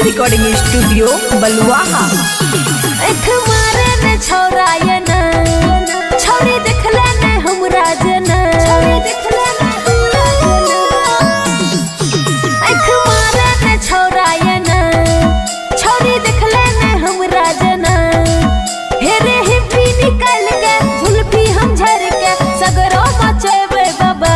खुशी recording studio बलुआहा। मारे ने छौरा ये ना छौरी देखले ने हमरा जना छौरी देखले ने हमरा जना मारे ने छौरा ये ना छौरी देखले ने हमरा जना हेरे हिप्पी निकल के झुलपी हम झर के सगरो मचेबे बाबा।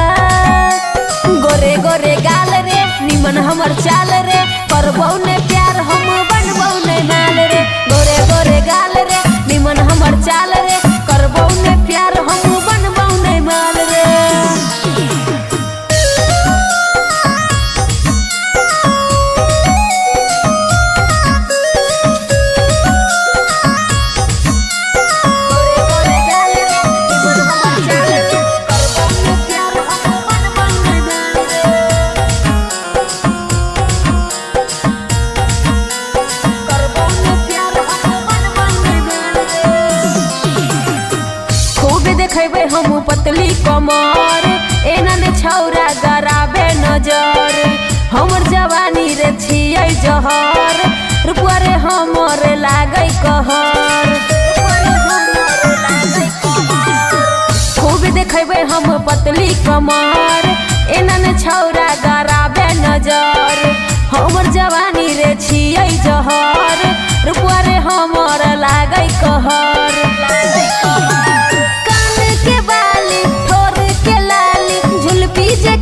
गोरे गोरे गाल रे निमन हमर चाल रे करबौ ने प्यार हम बनबौ ने माल रे। गोरे गोरे गाल रे निमन हमर चाल रे करबौ ने प्यार हम बनबौ ने माल रे। देखेबे हम पतली कमर एना ने छौरा गराबे नजर हमर जवानी रे छियै जहर रुपवा रे हमर लागै कहर। खूब देखेबे हम पतली कमर एना ने छौरा गराबे नजर हमर जवानी रे छियै जहर रुपवा रे हमर लागै कहर।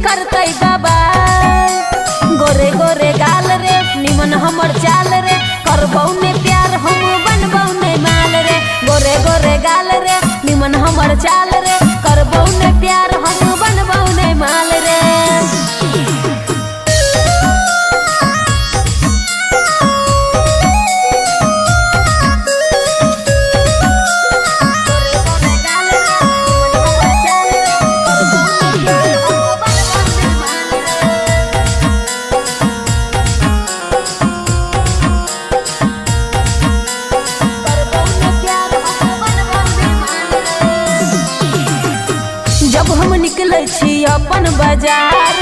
करतै बाबा गोरे गोरे गाल रे निमन हमर चाल रे करबौ ने प्यार हम बनबौ ने माल रे। गोरे गोरे गाल रे निमन हमर चाल रे करबौ ने प्यार हम बनबौ ने माल रे। जब हम निकले छी अपन बाजार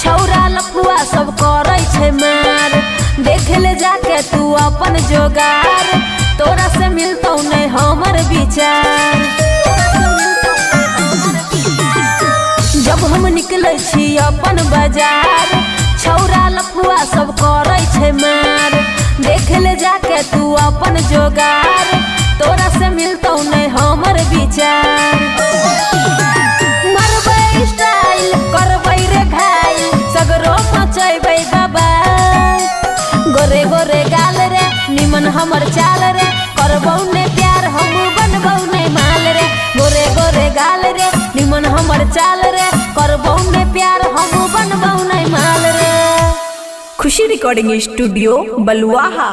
छौरा लफुआ सब करे छै मार देख ले जाके तू अपन जोगार तोरा से मिलतौ नहीं हमर विचार। जब हम निकले छी अपन बाजार छौरा लफुआ सब करे छै मार देख ले जाके तू अपन जोगार तोरा से मिलतौ नहीं हमर विचार। स्टाइल करबै रे घायल सगरो मचैबै बाबा। गोरे गोरे गाल रे निमन हमर चाल रे करबौ ने प्यार हम बनबौ ने माल रे। गोरे गोरे गाल रे निमन हमर चाल रे करबौ ने प्यार हम बनबौ ने माल रे। खुशी रिकॉर्डिंग स्टूडियो बलुआहा।